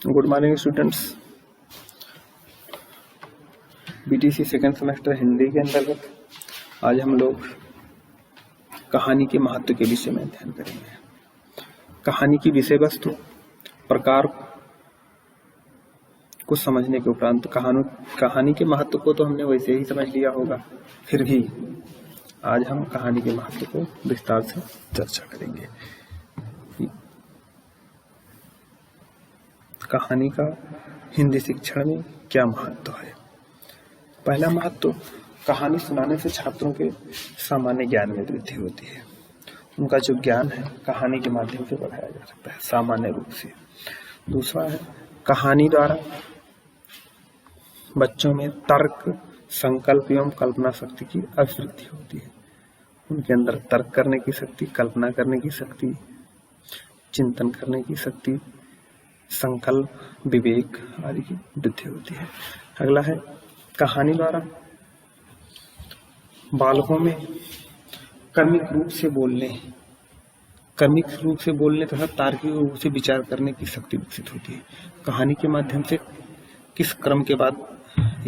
Good morning students. BTC second semester Hindi के अंतर्गत आज हम लोग कहानी के महत्व के विषय में अध्ययन करेंगे। कहानी की विषय वस्तु प्रकार को समझने के उपरांत कहानी के महत्व को तो हमने वैसे ही समझ लिया होगा, फिर भी आज हम कहानी के महत्व को विस्तार से चर्चा करेंगे। कहानी का हिंदी शिक्षण में क्या महत्व है। पहला महत्व, कहानी सुनाने से छात्रों के सामान्य ज्ञान में वृद्धि होती है। उनका जो ज्ञान है कहानी के माध्यम से बढ़ाया जा सकता है सामान्य रूप से। दूसरा है, कहानी द्वारा बच्चों में तर्क, संकल्प एवं कल्पना शक्ति की अभिवृद्धि होती है। उनके अंदर तर्क करने की शक्ति, कल्पना करने की शक्ति, चिंतन करने की शक्ति, संकल्प, विवेक आदि की वृद्धि होती है। अगला है, कहानी द्वारा बालकों में क्रमिक रूप से बोलने तथा तार्किक रूप से विचार करने की शक्ति विकसित होती है। कहानी के माध्यम से किस क्रम के बाद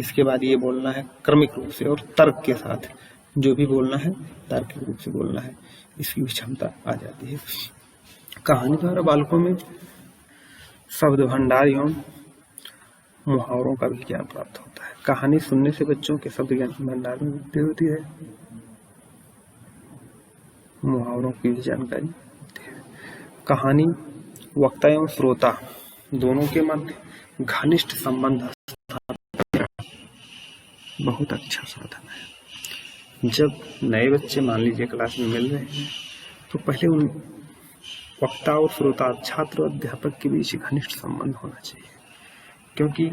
इसके बाद ये बोलना है, क्रमिक रूप से और तर्क के साथ जो भी बोलना है तार्किक रूप से बोलना है, इसकी भी क्षमता आ जाती है। कहानी द्वारा बालकों में शब्द भंडार एवं मुहावरों का भी ज्ञान प्राप्त होता है। कहानी सुनने से बच्चों के शब्द ज्ञान भंडार में वृद्धि होती है, मुहावरों की भी जानकारी होती है। कहानी वक्ता एवं श्रोता दोनों के मध्य घनिष्ठ संबंध बहुत अच्छा साधन है। जब नए बच्चे मान लीजिए क्लास में मिल रहे हैं तो पहले उन वक्ता और श्रोता, छात्र और अध्यापक के बीच घनिष्ठ संबंध होना चाहिए, क्योंकि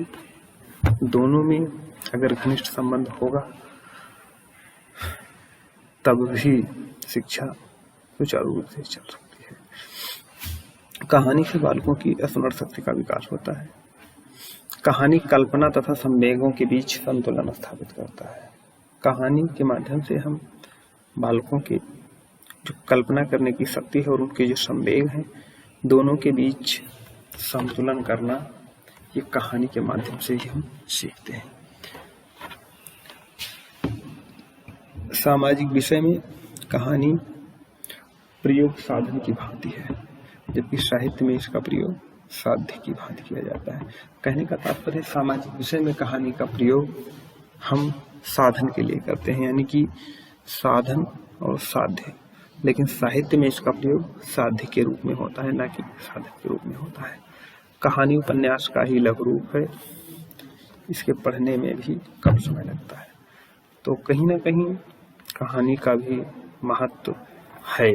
दोनों में अगर घनिष्ठ संबंध होगा तब भी शिक्षा सुचारू रूप से चल सकती है। कहानी से बालकों की स्मरण शक्ति का विकास होता है। कहानी कल्पना तथा संवेगों के बीच संतुलन स्थापित करता है। कहानी के माध्यम से हम बालकों के जो कल्पना करने की शक्ति है और उनके जो संवेग हैं, दोनों के बीच संतुलन करना, ये कहानी के माध्यम से ही हम सीखते हैं। सामाजिक विषय में कहानी प्रयोग साधन की भांति है, जबकि साहित्य में इसका प्रयोग साध्य की भांति किया जाता है। कहने का तात्पर्य, सामाजिक विषय में कहानी का प्रयोग हम साधन के लिए करते हैं, यानी कि साधन और साध्य, लेकिन साहित्य में इसका प्रयोग साध्य के रूप में होता है, न कि साधन के रूप में होता है। कहानी उपन्यास का ही लघु रूप है, इसके पढ़ने में भी कम समय लगता है। तो कहीं ना कहीं कहानी का भी महत्व है।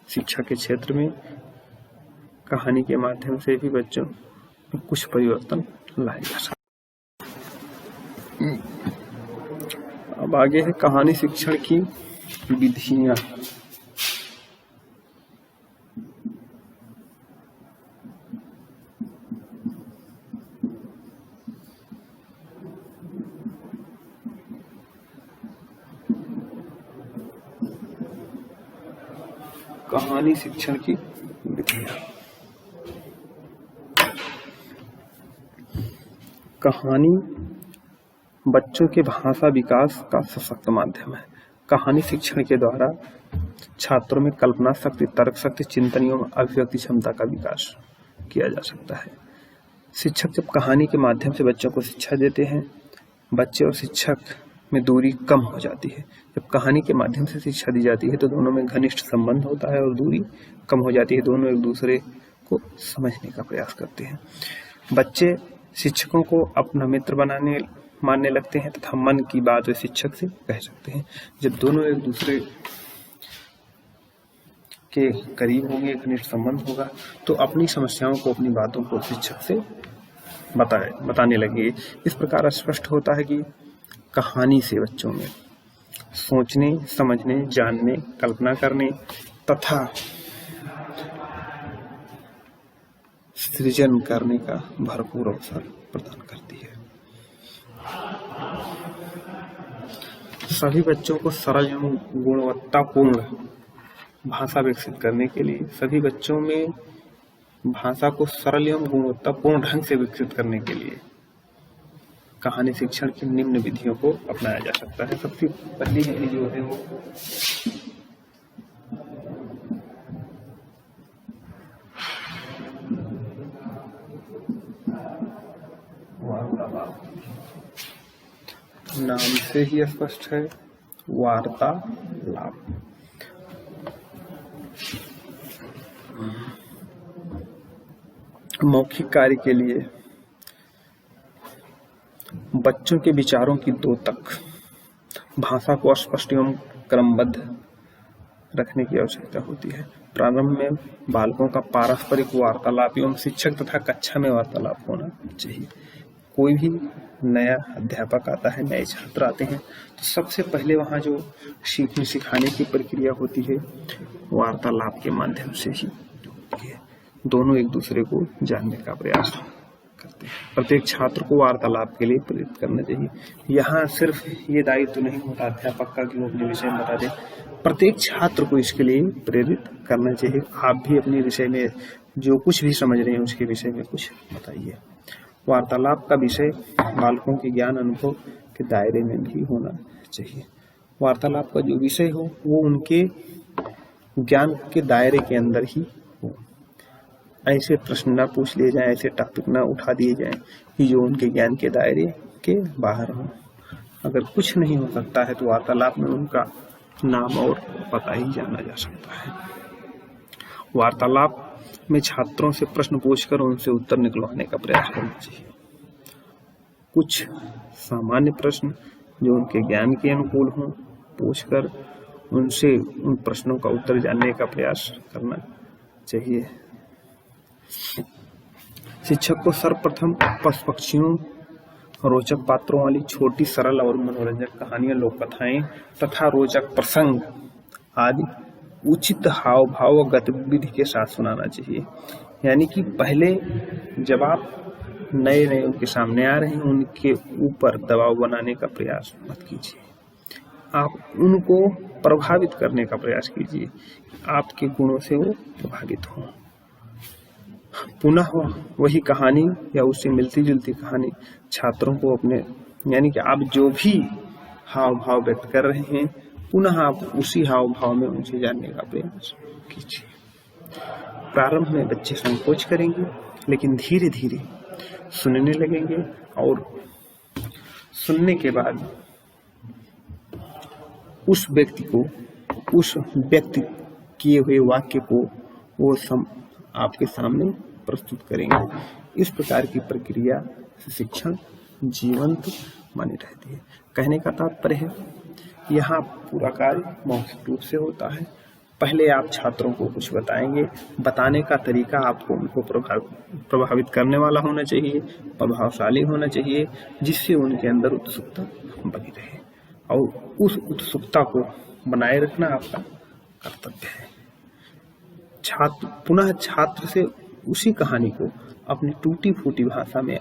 शिक्षा के क्षेत्र में कहानी के माध्यम से भी बच्चों में कुछ परिवर्तन लाए जा सकते। अब आगे है कहानी शिक्षण की विधियां। कहानी शिक्षण की विधियां। कहानी बच्चों के भाषा विकास का सशक्त माध्यम है। कहानी शिक्षण के द्वारा छात्रों में कल्पना शक्ति, तर्क शक्ति, चिंतन एवं अभिव्यक्ति क्षमता का विकास किया जा सकता है। शिक्षक जब कहानी के माध्यम से बच्चों को शिक्षा देते हैं, बच्चे और शिक्षक में दूरी कम हो जाती है। जब कहानी के माध्यम से शिक्षा दी जाती है तो दोनों में घनिष्ठ संबंध होता है और दूरी कम हो जाती है। दोनों एक दूसरे को समझने का प्रयास करते हैं। बच्चे शिक्षकों को अपना मित्र मानने लगते हैं तथा मन की बात वे शिक्षक से कह सकते हैं। जब दोनों एक दूसरे के करीब होंगे, घनिष्ठ संबंध होगा, तो अपनी समस्याओं को, अपनी बातों को शिक्षक से बताने लगेंगे। इस प्रकार स्पष्ट होता है कि कहानी से बच्चों में सोचने, समझने, जानने, कल्पना करने तथा सृजन करने का भरपूर अवसर प्रदान करती है। सभी बच्चों को सरल एवं गुणवत्तापूर्ण भाषा विकसित करने के लिए, सभी बच्चों में भाषा को सरल एवं गुणवत्तापूर्ण ढंग से विकसित करने के लिए कहानी शिक्षण की निम्न विधियों को अपनाया जा सकता है। सबसे पहली विधि जो है वो वार्तालाप, नाम से ही स्पष्ट है, वार्तालाप। मौखिक कार्य के लिए बच्चों के विचारों की दो तक भाषा को स्पष्ट एवं क्रमबद्ध रखने की आवश्यकता होती है। प्रारंभ में बालकों का पारस्परिक वार्तालाप एवं शिक्षक तथा कक्षा में वार्तालाप होना चाहिए। कोई भी नया अध्यापक आता है, नए छात्र आते हैं, तो सबसे पहले वहाँ जो सीखने सिखाने की प्रक्रिया होती है वार्तालाप के माध्यम से ही होती है। दोनों एक दूसरे को जानने का प्रयास करते हैं। प्रत्येक छात्र को वार्तालाप के लिए प्रेरित करना चाहिए। यहाँ सिर्फ ये दायित्व तो नहीं होता अध्यापक का कि वो अपने विषय में बता दे, प्रत्येक छात्र को इसके लिए प्रेरित करना चाहिए। आप भी अपने विषय में जो कुछ भी समझ रहे हैं उसके विषय में कुछ बताइए। वार्तालाप का विषय बालकों के ज्ञान अनुभव के दायरे में भी होना चाहिए। वार्तालाप का जो विषय हो वो उनके ज्ञान के दायरे के अंदर ही हो। ऐसे प्रश्न ना पूछ लिए जाएं, ऐसे टॉपिक ना उठा दिए जाएं कि जो उनके ज्ञान के दायरे के बाहर हो। अगर कुछ नहीं हो सकता है तो वार्तालाप में उनका नाम और पता ही जाना जा सकता है। वार्तालाप में छात्रों से प्रश्न पूछकर उनसे उत्तर निकलवाने का प्रयास करना चाहिए। कुछ सामान्य प्रश्न जो उनके ज्ञान के अनुकूल हों पूछकर उनसे उन प्रश्नों का उत्तर जानने का प्रयास करना चाहिए। शिक्षक को सर्वप्रथम पशु पक्षियों, रोचक पात्रों वाली छोटी सरल और मनोरंजक कहानियां, लोक कथाएं तथा रोचक प्रसंग आदि उचित हाव भाव और गतिविधि के साथ सुनाना चाहिए। यानी कि पहले जब आप नए नए उनके सामने आ रहे हैं उनके ऊपर दबाव बनाने का प्रयास मत कीजिए। आप उनको प्रभावित करने का प्रयास कीजिए, आपके गुणों से वो प्रभावित हों। पुनः वही कहानी या उससे मिलती जुलती कहानी छात्रों को अपने, यानी कि आप जो भी हाव भाव व्यक्त कर रहे हैं पुनः आप उसी हाव भाव में उनसे जानने का प्रयास कीजिए। प्रारंभ में बच्चे संकोच करेंगे लेकिन धीरे धीरे सुनने लगेंगे और सुनने के बाद उस व्यक्ति किए हुए वाक्य को वो आपके सामने प्रस्तुत करेंगे। इस प्रकार की प्रक्रिया से शिक्षण जीवंत बनी रहती है। कहने का तात्पर्य है यहाँ पूरा कार्य मौखिक रूप से होता है। पहले आप छात्रों को कुछ बताएंगे, बताने का तरीका आपको उनको प्रभावित करने वाला होना चाहिए, प्रभावशाली होना चाहिए, जिससे उनके अंदर उत्सुकता बनी रहे और उस उत्सुकता को बनाए रखना आपका कर्तव्य है। छात्र से उसी कहानी को अपनी टूटी फूटी भाषा में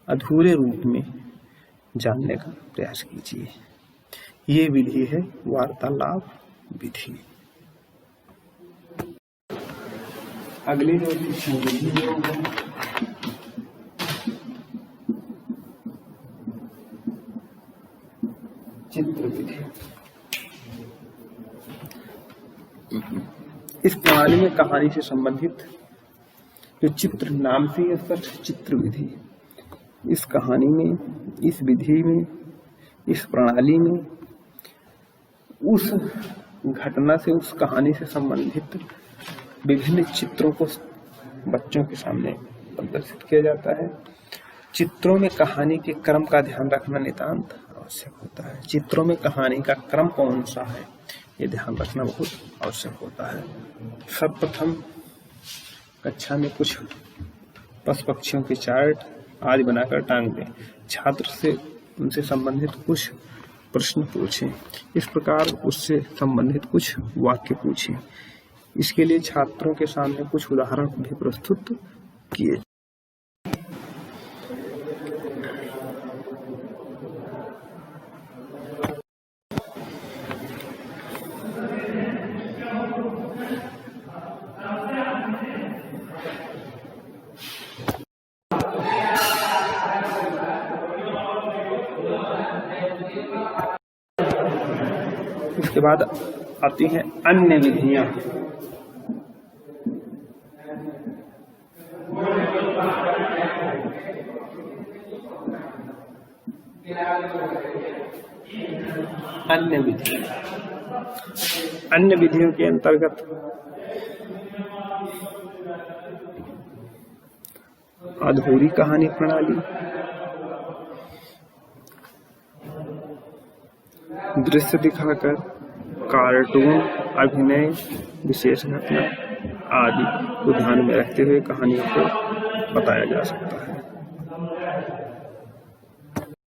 अधूरे रूप में जानने का प्रयास कीजिए। ये विधि है वार्तालाप विधि। अगली जो विधि है चित्र विधि। इस प्रणाली में कहानी से संबंधित जो चित्र, नाम से ही स्पष्ट, चित्र विधि। इस कहानी में, इस विधि में, इस प्रणाली में उस घटना से, उस कहानी से संबंधित विभिन्न चित्रों को बच्चों के सामने प्रदर्शित किया जाता है। चित्रों में कहानी के क्रम का ध्यान रखना नितांत आवश्यक होता है। चित्रों में कहानी का क्रम कौन सा है ये ध्यान रखना बहुत आवश्यक होता है। सर्वप्रथम कक्षा में कुछ पशु पक्षियों के चार्ट आदि बनाकर टांग दें। छात्र से उनसे संबंधित कुछ प्रश्न पूछें। इस प्रकार उससे संबंधित कुछ वाक्य पूछें। इसके लिए छात्रों के सामने कुछ उदाहरण भी प्रस्तुत किए। इसके बाद आती हैं अन्य विधियां। अन्य विधियां, अन्य विधियों के अंतर्गत अधूरी कहानी प्रणाली, दृश्य दिखाकर, कार्टून, अभिनय, विशेष घटना आदि को ध्यान में रखते हुए कहानियों को बताया जा सकता है।